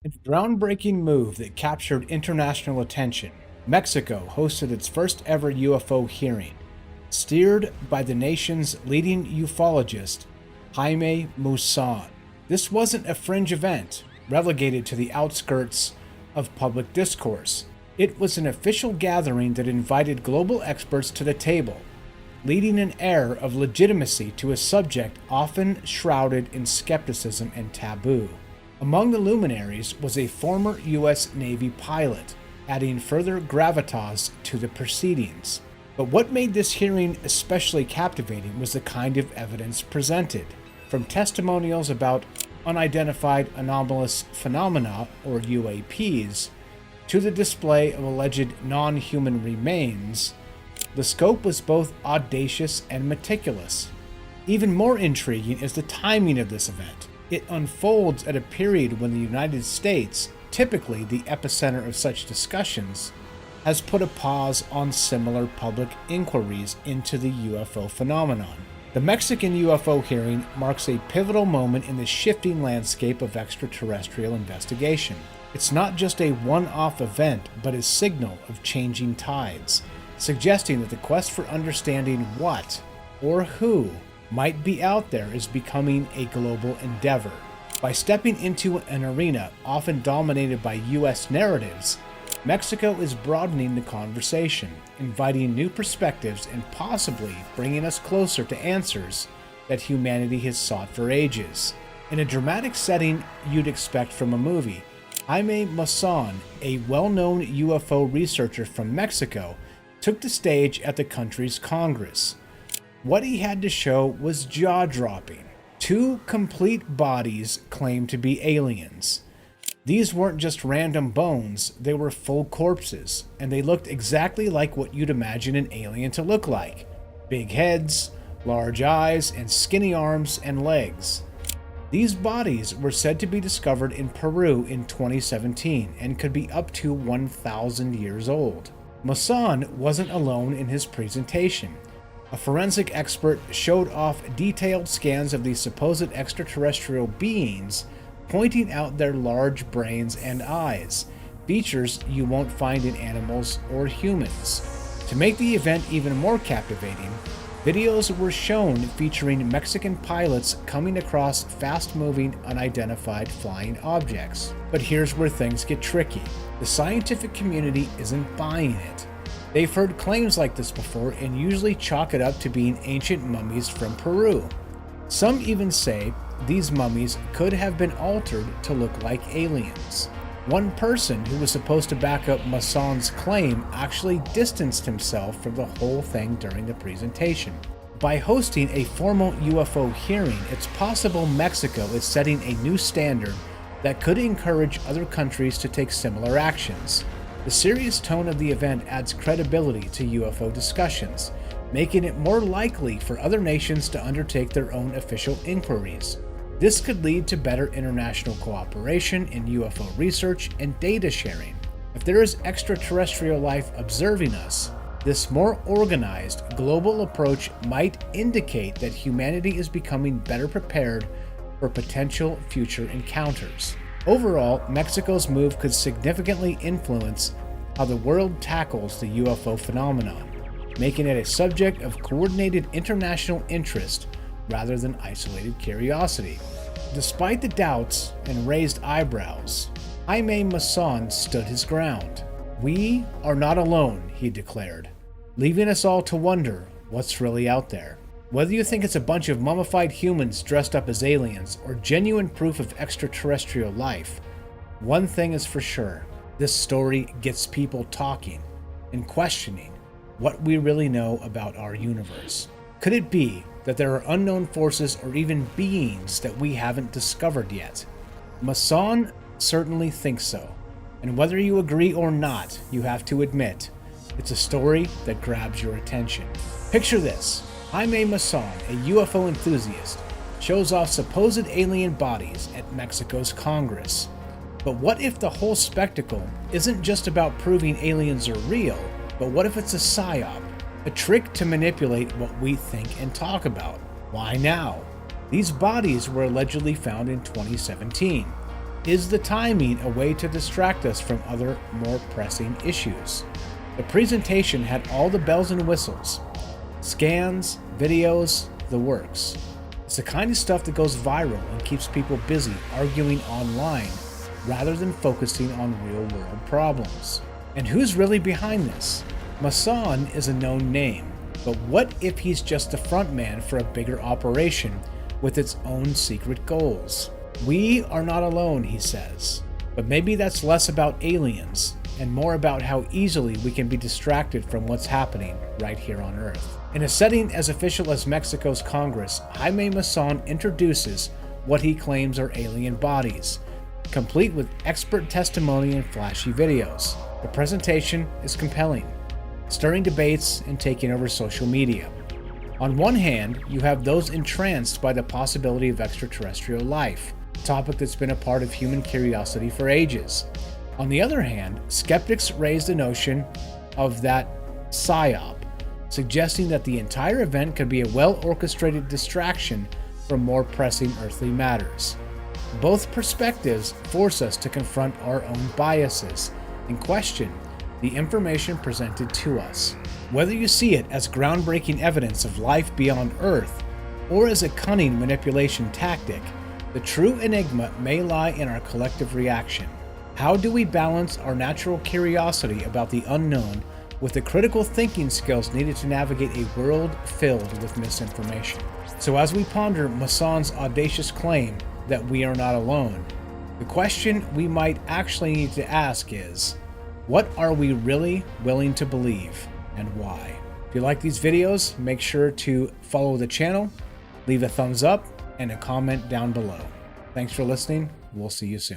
In a groundbreaking move that captured international attention, Mexico hosted its first ever UFO hearing, steered by the nation's leading ufologist, Jaime Maussan. This wasn't a fringe event, relegated to the outskirts of public discourse. It was an official gathering that invited global experts to the table, leading an air of legitimacy to a subject often shrouded in skepticism and taboo. Among the luminaries was a former U.S. Navy pilot, adding further gravitas to the proceedings. But what made this hearing especially captivating was the kind of evidence presented, from testimonials about unidentified anomalous phenomena, or UAPs, to the display of alleged non-human remains. The scope was both audacious and meticulous. Even more intriguing is the timing of this event. It unfolds at a period when the United States, typically the epicenter of such discussions, has put a pause on similar public inquiries into the UFO phenomenon. The Mexican UFO hearing marks a pivotal moment in the shifting landscape of extraterrestrial investigation. It's not just a one-off event, but a signal of changing tides, suggesting that the quest for understanding what, or who, might be out there is becoming a global endeavor. By stepping into an arena often dominated by U.S. narratives, Mexico is broadening the conversation, inviting new perspectives and possibly bringing us closer to answers that humanity has sought for ages. In a dramatic setting you'd expect from a movie, Jaime Maussan, a well-known UFO researcher from Mexico, took the stage at the country's Congress. What he had to show was jaw-dropping. Two complete bodies claimed to be aliens. These weren't just random bones, they were full corpses, and they looked exactly like what you'd imagine an alien to look like. Big heads, large eyes, and skinny arms and legs. These bodies were said to be discovered in Peru in 2017 and could be up to 1,000 years old. Maussan wasn't alone in his presentation. A forensic expert showed off detailed scans of these supposed extraterrestrial beings, pointing out their large brains and eyes, features you won't find in animals or humans. To make the event even more captivating, videos were shown featuring Mexican pilots coming across fast-moving, unidentified flying objects. But here's where things get tricky. The scientific community isn't buying it. They've heard claims like this before and usually chalk it up to being ancient mummies from Peru. Some even say these mummies could have been altered to look like aliens. One person who was supposed to back up Maussan's claim actually distanced himself from the whole thing during the presentation. By hosting a formal UFO hearing, it's possible Mexico is setting a new standard that could encourage other countries to take similar actions. The serious tone of the event adds credibility to UFO discussions, making it more likely for other nations to undertake their own official inquiries. This could lead to better international cooperation in UFO research and data sharing. If there is extraterrestrial life observing us, this more organized global approach might indicate that humanity is becoming better prepared for potential future encounters. Overall, Mexico's move could significantly influence how the world tackles the UFO phenomenon, making it a subject of coordinated international interest rather than isolated curiosity. Despite the doubts and raised eyebrows, Jaime Maussan stood his ground. "We are not alone," he declared, leaving us all to wonder what's really out there. Whether you think it's a bunch of mummified humans dressed up as aliens or genuine proof of extraterrestrial life, one thing is for sure: this story gets people talking and questioning what we really know about our universe. Could it be that there are unknown forces or even beings that we haven't discovered yet? Maussan certainly thinks so, and whether you agree or not, you have to admit, it's a story that grabs your attention. Picture this: Jaime Maussan, a UFO enthusiast, shows off supposed alien bodies at Mexico's Congress. But what if the whole spectacle isn't just about proving aliens are real, but what if it's a psyop? A trick to manipulate what we think and talk about. Why now? These bodies were allegedly found in 2017. Is the timing a way to distract us from other, more pressing issues? The presentation had all the bells and whistles. Scans, videos, the works. It's the kind of stuff that goes viral and keeps people busy arguing online rather than focusing on real-world problems. And who's really behind this? Mason is a known name, but what if he's just the front man for a bigger operation with its own secret goals? We are not alone, he says, but maybe that's less about aliens and more about how easily we can be distracted from what's happening right here on Earth. In a setting as official as Mexico's Congress, Jaime Mason introduces what he claims are alien bodies, complete with expert testimony and flashy videos. The presentation is compelling, stirring debates and taking over social media. On one hand, you have those entranced by the possibility of extraterrestrial life, a topic that's been a part of human curiosity for ages. On the other hand, skeptics raise the notion of that psyop, suggesting that the entire event could be a well-orchestrated distraction from more pressing earthly matters. Both perspectives force us to confront our own biases and question the information presented to us. Whether you see it as groundbreaking evidence of life beyond Earth or as a cunning manipulation tactic, the true enigma may lie in our collective reaction. How do we balance our natural curiosity about the unknown with the critical thinking skills needed to navigate a world filled with misinformation? So as we ponder Mason's audacious claim that we are not alone, the question we might actually need to ask is, what are we really willing to believe and why? If you like these videos, make sure to follow the channel, leave a thumbs up, and a comment down below. Thanks for listening. We'll see you soon.